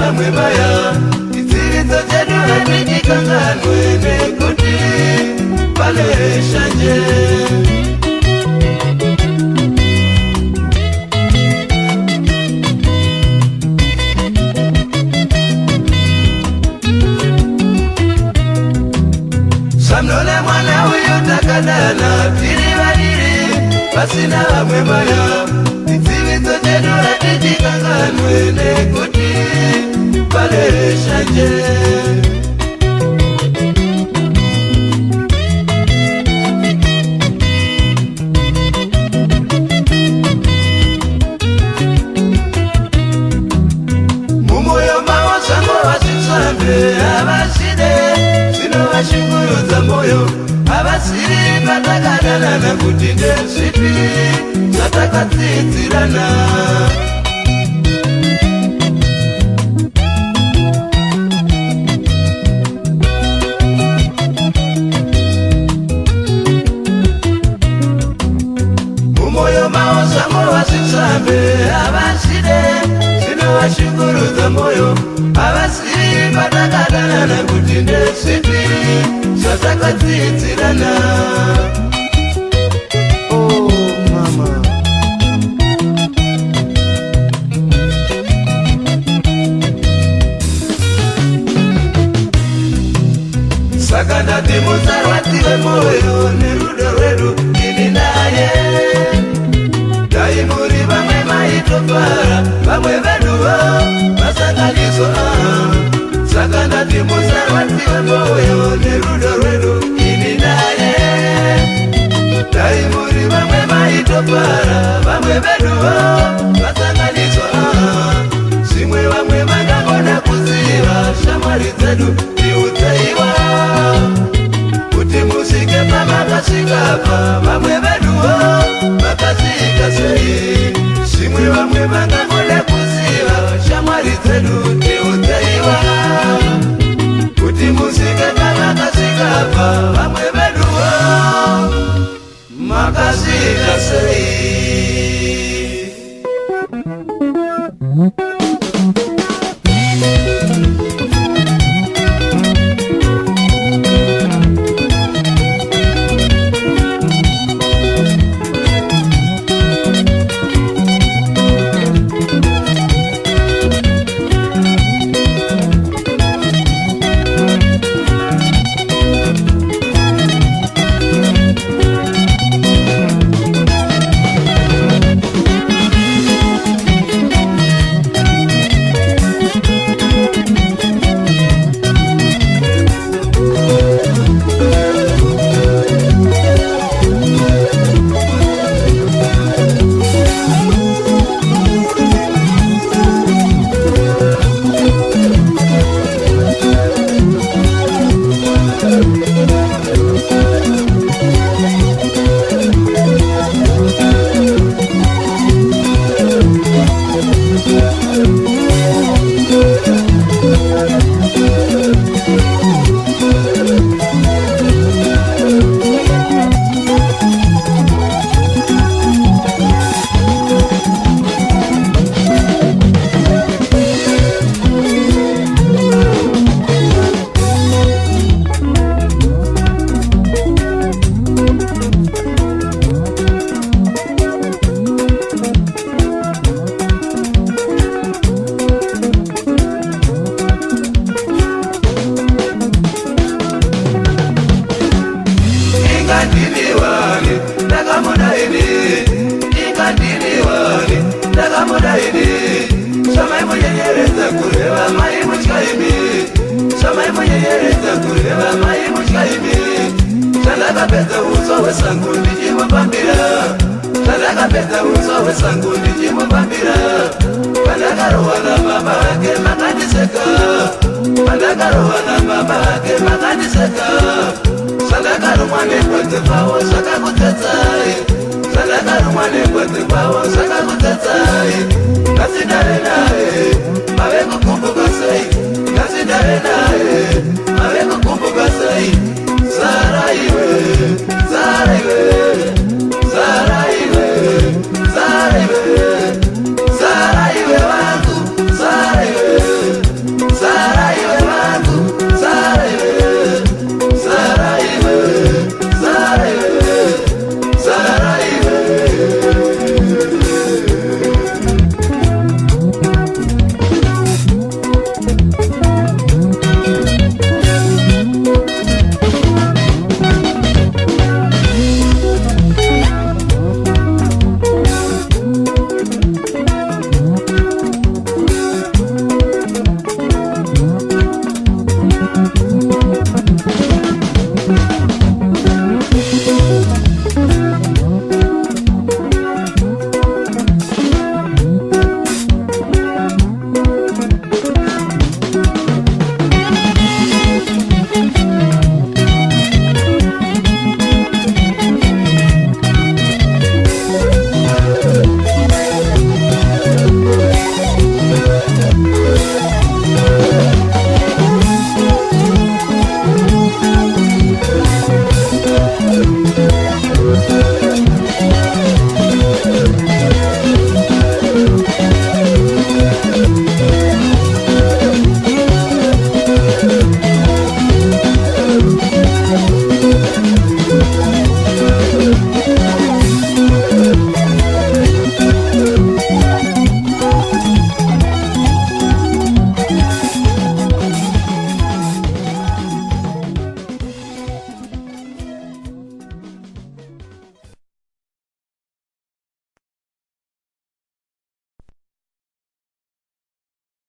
vamwe vaya idziridzo chedu hatichikanganwe nekuti pane shanje. Samnole mwana uyu takadana tiri vaviri pasina vamwe vaya idziridzo chedu hatichikanganwe nekuti pane shanje. Mumoyo mavo zvango vazvitsambe havaside zvinovashungurudza moyo havasiri patakadanana kuti ndezvipi zvatakatsidzirana. Mumoyo mavo zvango vazvitsambe havaside zvinovashungurudza moyo havasiri patakadanana kuti ndezvipi zvatakatsidzirana. Oh mama, saka ndati musarwadziwe moyo nerudo rwedu ini naye. Dai muri vamwe maitofara vamwe veduwo vasanganiswa. Saka ndati musarwadziwe moyo nerudo rwedu ini naye. Dai muri vamwe maitofara vamwe veduwo vasanganiswa. Zvimwe vamwe vakangona kuziva shamwari dzedu ndiudzeiwa kuti musvike pamakasvika pa vamwe veduwo vakasvika sei. Zvimwe vamwe vakangona kuziva shamwari dzedu ndiudzeiwa kuti musvike pamakasvika pa vamwe veduwo makasvika sei. Sandakapedza uso hwesango ndichimupambira. Sandakapedza uso hwesango ndichimupambira. Pandakarohwa nababa vake makandiseka. Pandakarohwa nababa vake makandiseka. Sandakarumwa negwedzi kwavo zvakakutsetsai. Sandakarumwa negwedzi kwavo zvakakutsetsai. Ngasidare naye mave kukumbuka sei. Ngasidare naye